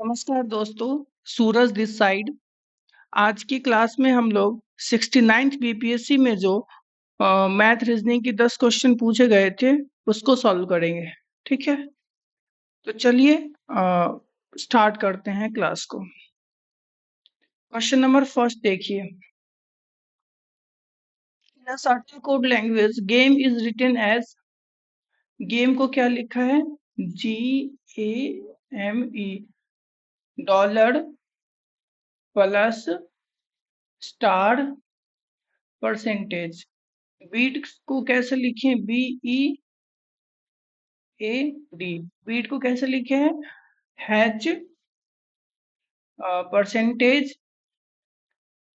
नमस्कार दोस्तों, सूरज this side. आज की क्लास में हम लोग 69th बीपीएससी में जो मैथ रीजनिंग की 10 क्वेश्चन पूछे गए थे उसको सॉल्व करेंगे। ठीक है, तो चलिए स्टार्ट करते हैं क्लास को। क्वेश्चन नंबर फर्स्ट देखिए। In certain code language game is written as. Game को क्या लिखा है? GAME dollar plus star percentage. Bead को कैसे लिखें? BEAD। बीट को कैसे लिखे हैं? Hash percentage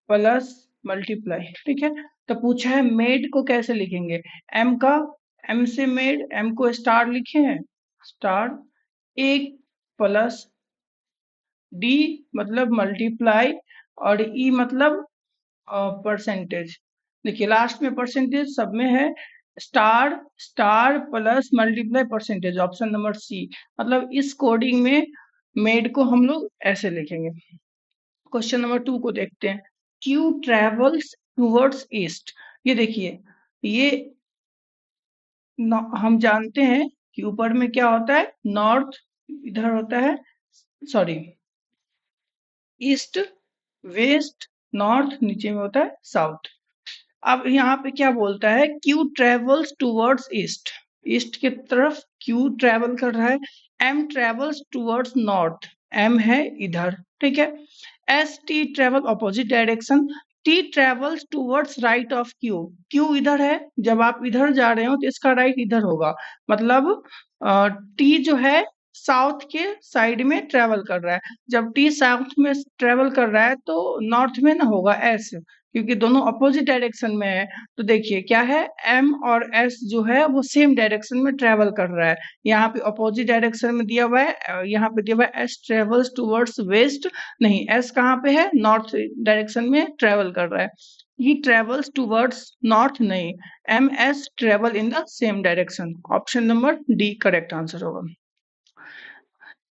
plus multiply. ठीक है, तो पूछा है मेड को कैसे लिखेंगे? एम से मेड, एम को स्टार लिखे हैं, स्टार एक प्लस डी मतलब मल्टीप्लाई और ई मतलब परसेंटेज। देखिए लास्ट में परसेंटेज सब में है, star star plus multiply percentage, option number C. मतलब इस कोडिंग में मेड को हम लोग ऐसे लिखेंगे। क्वेश्चन नंबर 2 को देखते हैं। Q travels towards east. ये देखिए, ये हम जानते हैं कि ऊपर में क्या होता है? नॉर्थ इधर होता है, सॉरी ईस्ट, वेस्ट, नॉर्थ नीचे में होता है साउथ। अब यहाँ पे क्या बोलता है? Q travels towards east, east की तरफ क्यू ट्रेवल कर रहा है। M travels towards north, M है इधर। ठीक है, S T travel opposite direction, T travels towards right of Q, Q इधर है, जब आप इधर जा रहे हो तो इसका राइट इधर होगा। मतलब टी जो है साउथ के साइड में ट्रेवल कर रहा है। जब टी साउथ में ट्रेवल कर रहा है तो नॉर्थ में ना होगा एस, क्योंकि दोनों अपोजिट डायरेक्शन में है। तो देखिए क्या है, एम और एस जो है वो सेम डायरेक्शन में ट्रेवल कर रहा है। यहाँ पे अपोजिट डायरेक्शन में दिया हुआ है, यहाँ पे दिया हुआ है एस ट्रेवल्स टूवर्ड्स वेस्ट, नहीं एस कहाँ पे है? नॉर्थ डायरेक्शन में ट्रेवल कर रहा है। ही ट्रेवल्स टूवर्ड्स नॉर्थ नहीं, M S travel in the same direction. Option number D correct answer होगा।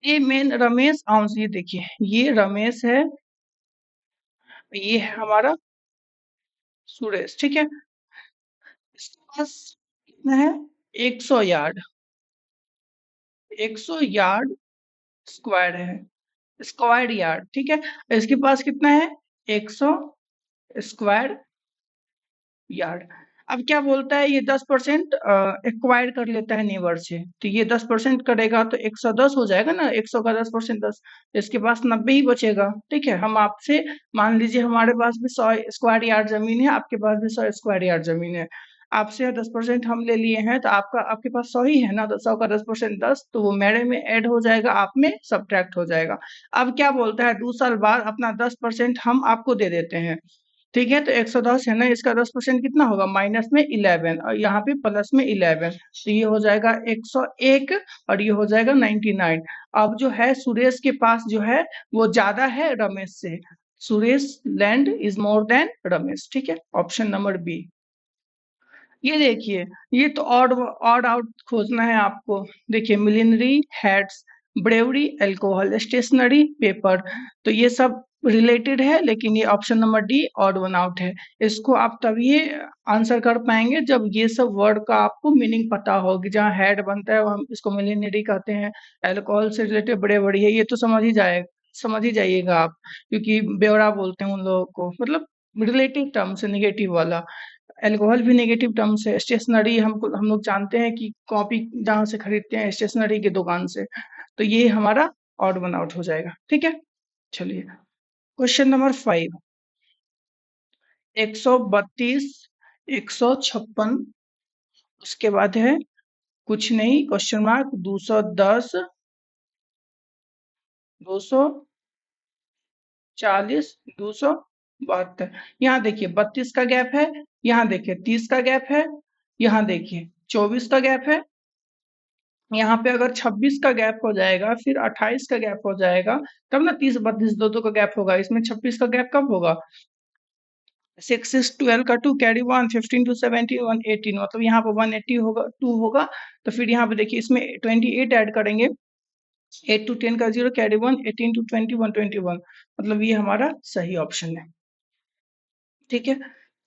ये मेन रमेश अंश, ये देखिए ये रमेश है, ये है हमारा सुरेश। ठीक है, इसके पास कितना है? 100 यार्ड, 100 यार्ड स्क्वायर है, स्क्वायर यार्ड। ठीक है, इसके पास कितना है? 100 स्क्वायर यार्ड। अब क्या बोलता है? ये 10% एक्वायर कर लेता है नेबर से, तो ये 10% करेगा तो 110 हो जाएगा ना, 100 का 10% 10, इसके पास 90 ही बचेगा। ठीक है, हम आपसे मान लीजिए हमारे पास भी 100 स्क्वायर यार्ड जमीन है, आपके पास भी 100 स्क्वायर यार्ड जमीन है, आपसे 10% हम ले लिए हैं तो आपके पास 100 ही है ना, तो 100 का 10% 10, तो वो मेरे में ऐड हो जाएगा, आप में सब्ट्रैक्ट हो जाएगा। अब क्या बोलता है? 2 साल बाद अपना 10% हम आपको दे देते हैं। ठीक है, तो 110 है ना, इसका 10% कितना होगा? माइनस में 11 और यहाँ पे प्लस में 11, तो ये हो जाएगा 101 और ये हो जाएगा 99। अब जो है सुरेश के पास जो है वो ज्यादा है रमेश से, Suresh land is more than Ramesh. ठीक है, ऑप्शन नंबर बी। ये देखिए, ये तो ऑड आउट खोजना है आपको। देखिए millinery, hats, brewery, alcohol, stationery, paper, तो ये सब रिलेटेड है, लेकिन ये option number D odd one out है। इसको आप तभी आंसर कर पाएंगे जब ये सब वर्ड का आपको मीनिंग पता होगी। जहाँ हेड बनता है वो हम इसको मिलिनरी कहते हैं, अल्कोहल से रिलेटेड ब्रेवरी है, ये तो समझ ही जाइएगा आप, क्योंकि ब्यौरा बोलते हैं उन लोगों को, मतलब रिलेटिव टर्म से निगेटिव वाला। अल्कोहल भी नेगेटिव टर्म्स है। स्टेशनरी हम लोग जानते हैं कि कॉपी जहाँ से खरीदते हैं, स्टेशनरी की दुकान से, तो ये हमारा ऑड वन आउट हो जाएगा। ठीक है, चलिए क्वेश्चन नंबर 5। 132, 156, उसके बाद है कुछ नहीं, क्वेश्चन मार्क, 210, 240, 272। यहाँ देखिए 32 का गैप है, यहाँ देखिए 30 का गैप है, यहाँ देखिए 24 का गैप है, यहाँ पे अगर 26 का गैप हो जाएगा, फिर 28 का गैप हो जाएगा, तब ना 30 32 दो का गैप होगा। इसमें 26 का गैप कब होगा? 6 6 12 का 2 कैरी 1, 15 to 17 118, मतलब यहाँ पे 180 होगा, 2 होगा। तो फिर यहाँ पे देखिए इसमें 28 ऐड करेंगे 8 to 10 का 0 कैरी 1, 18 to 20 121, मतलब ये हमारा सही ऑप्शन है। ठीक है,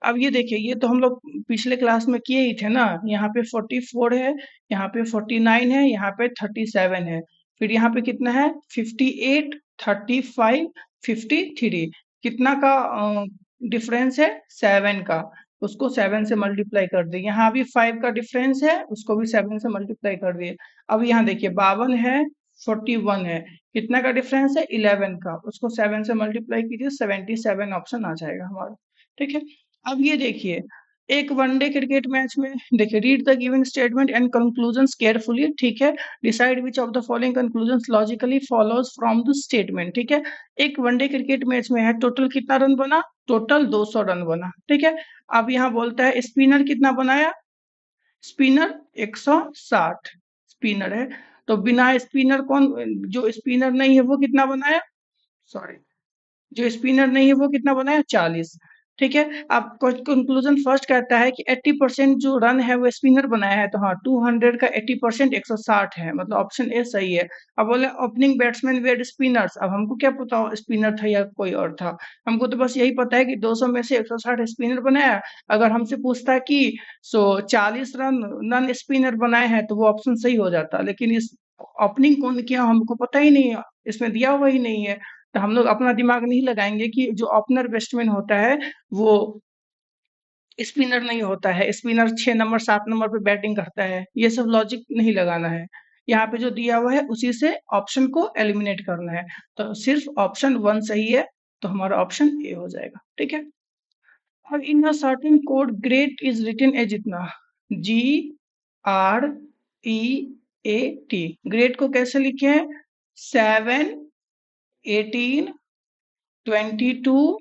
अब ये देखिए, ये तो हम लोग पिछले क्लास में किए ही थे ना। यहाँ पे 44 है, यहाँ पे 49 है, यहाँ पे 37 है, फिर यहाँ पे कितना है 58, 35, 53, कितना का डिफरेंस है 7 का, उसको 7 से मल्टीप्लाई कर दिए। यहाँ भी 5 का डिफरेंस है, उसको भी 7 से मल्टीप्लाई कर दिए। अब यहाँ देखिए 52 है, 41 है, कितना का डिफरेंस है 11 का, उसको 7 से मल्टीप्लाई कीजिए, 77 ऑप्शन आ जाएगा हमारा। ठीक है, अब ये देखिए, एक वनडे क्रिकेट मैच में देखिए, read the given statement and conclusions carefully. ठीक है, decide which of the following conclusions logically follows from the statement. ठीक है, एक वनडे क्रिकेट मैच में है, टोटल कितना रन बना, टोटल 200 रन बना। ठीक है, अब यहाँ बोलता है स्पिनर कितना बनाया, स्पिनर 160 स्पिनर है, तो बिना स्पिनर कौन, जो स्पिनर नहीं है वो कितना बनाया, सॉरी, जो स्पिनर नहीं है वो कितना बनाया 40। ठीक है, अब कंक्लूजन फर्स्ट कहता है कि 80% जो रन है वो स्पिनर बनाया है, तो हाँ 200 का 80% 160 है, मतलब ऑप्शन ए सही है। अब बोले ओपनिंग बैट्समैन वेड स्पिनर्स, अब हमको क्या पता स्पिनर था या कोई और था, हमको तो बस यही पता है कि 200 में से 160 स्पिनर बनाया। अगर हमसे पूछता कि 40 रन नन स्पिनर बनाए हैं तो वो ऑप्शन सही हो जाता, लेकिन इस ओपनिंग कौन किया हमको पता ही नहीं है, इसमें दिया हुआ ही नहीं है, तो हम लोग अपना दिमाग नहीं लगाएंगे कि जो ओपनर बैट्समैन होता है वो स्पिनर नहीं होता है, स्पिनर 6 नंबर 7 नंबर पे बैटिंग करता है, ये सब लॉजिक नहीं लगाना है। यहाँ पे जो दिया हुआ है उसी से ऑप्शन को एलिमिनेट करना है, तो सिर्फ ऑप्शन 1 सही है, तो हमारा ऑप्शन ए हो जाएगा। ठीक है, अब in a certain code great is written as इतना, GREAT, ग्रेट को कैसे लिखे हैं, 7, 18, 22,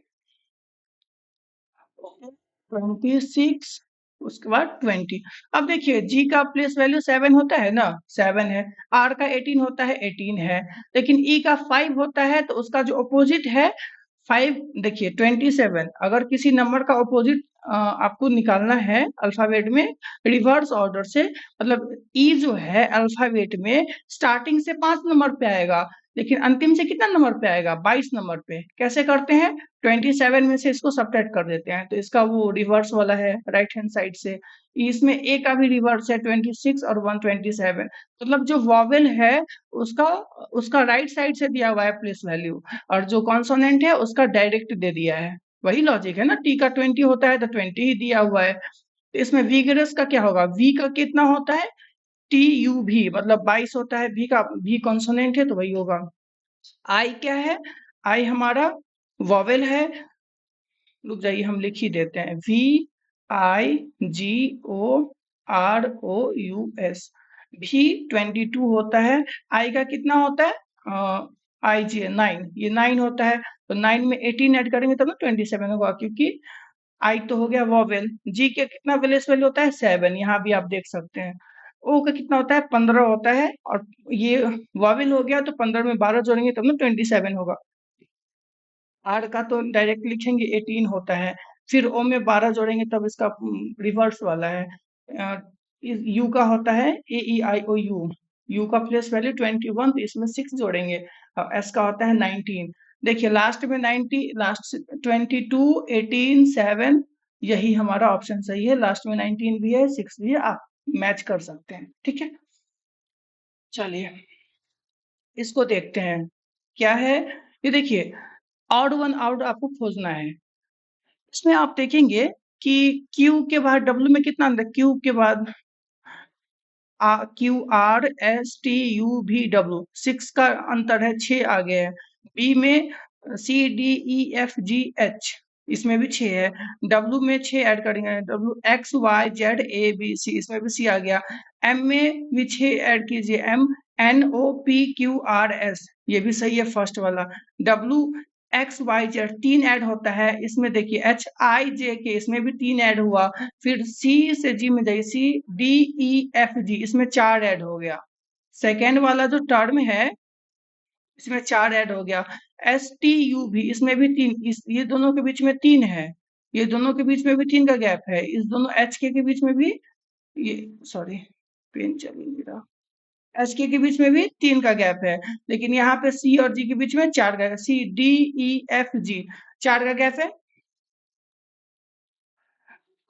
26, उसके बाद 20। अब देखिए जी का प्लेस वैल्यू 7 होता है ना, 7 है, आर का 18 होता है, 18 है, लेकिन ई का 5 होता है, तो उसका जो अपोजिट है 5, देखिए 27, अगर किसी नंबर का अपोजिट आपको निकालना है अल्फाबेट में रिवर्स ऑर्डर से, मतलब ई जो है अल्फाबेट में स्टार्टिंग से 5 नंबर पे आएगा, लेकिन अंतिम से कितना नंबर पे आएगा, 22 नंबर पे। कैसे करते हैं, 27 में से इसको सब्ट्रैक्ट कर देते हैं, तो इसका वो रिवर्स वाला है राइट हैंड साइड से। इसमें ए का भी रिवर्स है 26 और 127, मतलब जो वॉवेल है उसका उसका राइट साइड से दिया हुआ है प्लेस वैल्यू, और जो कॉन्सोनेंट है उसका डायरेक्ट दे दिया है। वही लॉजिक है ना, टी का 20 होता है तो 20 ही दिया हुआ है, तो इसमें वीगरस का क्या होगा, वी का कितना होता है, TUV, मतलब 22 होता है, भी का भी कॉन्सोनेंट है तो वही होगा। आई क्या है, आई हमारा वॉवेल है, रुक जाइए हम लिख ही देते हैं, VIGOROUS, भी 22 होता है, आई का कितना होता है, IG 9, ये 9 होता है, तो 9 में 18 ऐड करेंगे तब ना 27 होगा, क्योंकि आई तो हो गया वॉवेल। जी के कितना बेलेस वैल्यू होता है 7, यहाँ भी आप देख सकते हैं। ओ का कितना होता है 15 होता है, और ये वॉवेल हो गया, तो 15 में 12 जोड़ेंगे तब ना 27 होगा। आर का तो डायरेक्ट लिखेंगे 18 होता है, फिर ओ में 12 जोड़ेंगे तब इसका रिवर्स वाला है। यू का होता है AEIOU, यू का प्लेस वैल्यू 21, तो इसमें 6 जोड़ेंगे, एस का होता है 19। देखिए लास्ट में 90, लास्ट 22, 18, 7, यही हमारा ऑप्शन सही है, लास्ट में 19 भी है 6 भी है, आप मैच कर सकते हैं। ठीक है, चलिए इसको देखते हैं क्या है। ये देखिए ऑड वन आउट आपको खोजना है, इसमें आप देखेंगे कि क्यू के बाद डब्ल्यू में कितना अंदर, क्यू के बाद QRSTUVW 6 का अंतर है, 6 आ गया है। बी में CDEFGH, इसमें भी 6 है, डब्ल्यू में 6 ऐड करेंगे, WXYZABC, इसमें भी C आ गया, एम में भी 6 ऐड कीजिए, MNOPQRS, ये भी सही है फर्स्ट वाला, WXYZ 3 ऐड होता है, इसमें देखिए HIJK, इसमें भी 3 ऐड हुआ, फिर C से G में जाइए, CDEFG, इसमें 4 ऐड हो गया, सेकेंड वाला जो टर्म है इसमें 4 ऐड हो गया, STUV, इसमें भी 3, ये दोनों के बीच में 3 है, ये दोनों के बीच में भी 3 का गैप है, इस दोनों HK के बीच में भी, ये सॉरी पेन चल नहीं रहा, एच के बीच में भी 3 का गैप है, लेकिन यहाँ पे सी और जी के बीच में 4 का, C D E F G 4 का गैप है।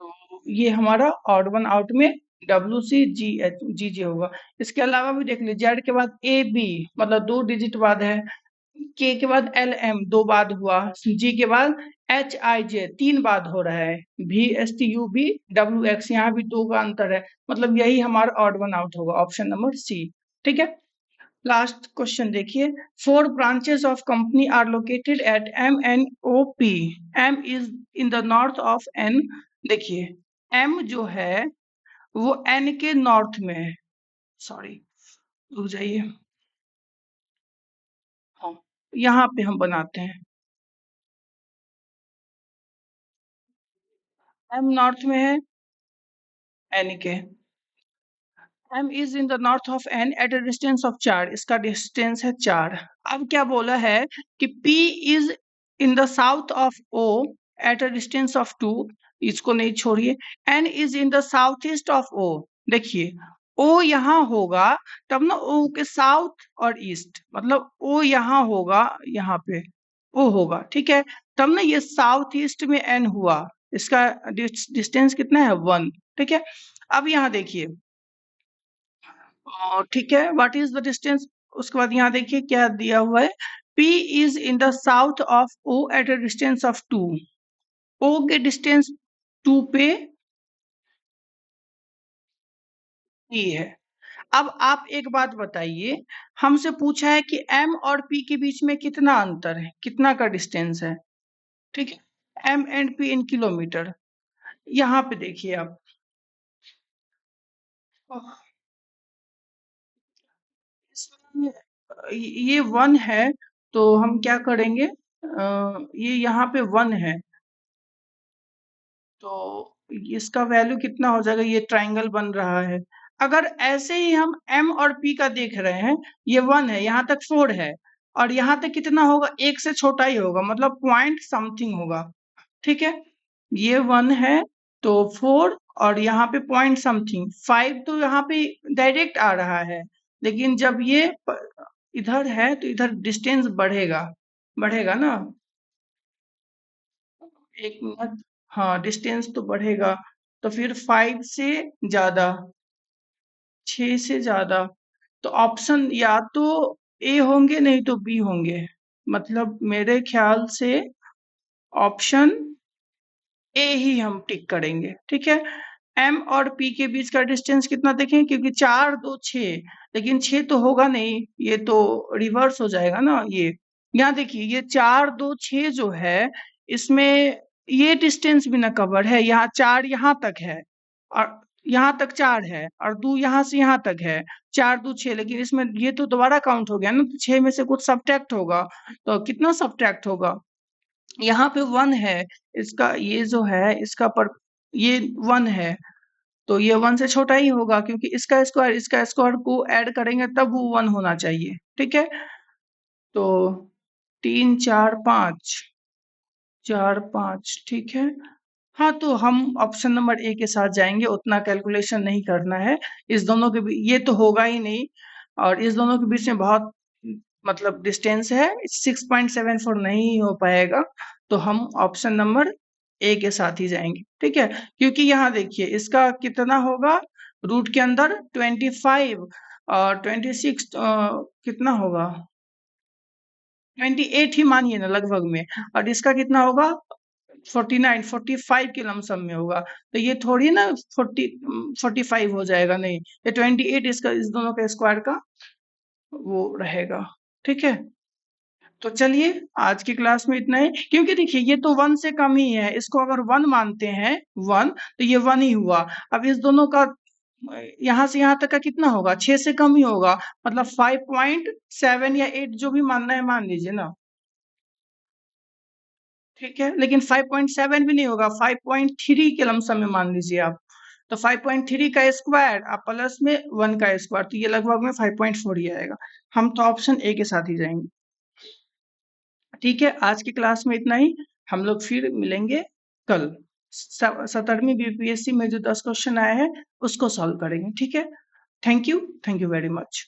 तो ये हमारा ऑड वन आउट में W C G H G J होगा। इसके अलावा भी देख लीजिए, जेड के बाद ए बी मतलब 2 डिजिट बाद है, के के बाद एल एम 2 बाद हुआ, जी के बाद एच आई जे 3 बाद हो रहा है, V S T U B W X यहाँ भी 2 का अंतर है, मतलब यही हमारा ऑड वन आउट होगा, ऑप्शन नंबर सी। ठीक है, लास्ट क्वेश्चन देखिए, 4 branches of company are located at M N O P, M is in the north of N. देखिए एम जो है वो एन के नॉर्थ में है, सॉरी रुक जाइए, हाँ यहाँ पे हम बनाते हैं, एम नॉर्थ में है एन के, m is in the north of n at a distance of 4, इसका डिस्टेंस है 4। अब क्या बोला है कि p is in the south of o at a distance of 2, इसको नहीं छोड़िए, n is in the southeast of o। देखिए o यहाँ होगा तब ना, o के साउथ और ईस्ट, मतलब o यहाँ होगा, यहाँ पे o होगा, ठीक है, तब ना ये साउथ ईस्ट में n हुआ, इसका डिस्टेंस कितना है 1। ठीक है, अब यहाँ देखिए, ठीक है, व्हाट इज द डिस्टेंस, उसके बाद यहाँ देखिए क्या दिया हुआ है, P is in the south of O at a distance of 2, O के डिस्टेंस 2 पे P है। अब आप एक बात बताइए, हमसे पूछा है कि M और P के बीच में कितना अंतर है, कितना का डिस्टेंस है, ठीक है, M and P in kilometre. यहाँ पे देखिए आप, इसमें ये 1 है, तो हम क्या करेंगे, ये यहाँ पे 1 है, तो इसका वैल्यू कितना हो जाएगा, ये ट्रायंगल बन रहा है। अगर ऐसे ही हम m और p का देख रहे हैं, ये 1 है, यहाँ तक 4 है, और यहाँ तक कितना होगा, 1 से छोटा ही होगा, मतलब पॉइंट समथिंग होगा। ठीक है, ये 1 है तो 4, और यहाँ पे पॉइंट समथिंग 5, तो यहाँ पे डायरेक्ट आ रहा है, लेकिन जब ये इधर है तो इधर डिस्टेंस बढ़ेगा, बढ़ेगा ना, एक मिनट, हाँ डिस्टेंस तो बढ़ेगा, तो फिर 5 से ज्यादा, 6 से ज्यादा, तो ऑप्शन या तो ए होंगे नहीं तो बी होंगे, मतलब मेरे ख्याल से ऑप्शन ए ही हम टिक करेंगे। ठीक है, एम और पी के बीच का डिस्टेंस कितना देखें, क्योंकि 4 2 6, लेकिन 6 तो होगा नहीं, ये तो रिवर्स हो जाएगा ना, ये यहाँ देखिए, ये 4 2 6 जो है, इसमें ये डिस्टेंस भी ना कवर है, यहाँ 4 यहाँ तक है, और यहाँ तक 4 है, और 2 यहाँ से यहाँ तक है, 4 2 6, लेकिन इसमें ये तो दोबारा काउंट हो गया ना, तो 6 में से कुछ सब्ट्रैक्ट होगा, तो कितना सब्ट्रैक्ट होगा, यहाँ पे 1 है, इसका ये जो है इसका पर, ये 1 है, तो ये 1 से छोटा ही होगा, क्योंकि इसका स्क्वायर को ऐड करेंगे तब वो 1 होना चाहिए। ठीक है, तो 3 4 5, 4 5, ठीक है, हाँ तो हम ऑप्शन नंबर ए के साथ जाएंगे, उतना कैलकुलेशन नहीं करना है, इस दोनों के बीच ये तो होगा ही नहीं, और इस दोनों के बीच में बहुत मतलब डिस्टेंस है, 6.74 नहीं हो पाएगा, तो हम ऑप्शन नंबर ए के साथ ही जाएंगे। ठीक है, क्योंकि यहाँ देखिए इसका कितना होगा, रूट के अंदर 25 और 26 कितना होगा, 28 ही मानिए ना लगभग में, और इसका कितना होगा 49 45 के लमसम में होगा, तो ये थोड़ी ना 45 हो जाएगा, नहीं, ये 28 इसका, इस दोनों के स्क्वायर का वो रहेगा। ठीक है, तो चलिए आज की क्लास में इतना ही, क्योंकि देखिए ये तो 1 से कम ही है, इसको अगर 1 मानते हैं 1, तो ये 1 ही हुआ, अब इस दोनों का यहाँ से यहाँ तक का कितना होगा, 6 से कम ही होगा, मतलब 5.7 या 8 जो भी मानना है मान लीजिए ना। ठीक है, लेकिन 5.7 भी नहीं होगा, 5.3 के लमसम में मान लीजिए आप, तो 5.3 का स्क्वायर आप प्लस में 1 का स्क्वायर, तो ये लगभग में 5.4 ही आएगा, हम तो ऑप्शन ए के साथ ही जाएंगे। ठीक है, आज की क्लास में इतना ही, हम लोग फिर मिलेंगे कल, 17वीं बीपीएससी में जो 10 क्वेश्चन आए हैं उसको सॉल्व करेंगे। ठीक है, थैंक यू वेरी मच।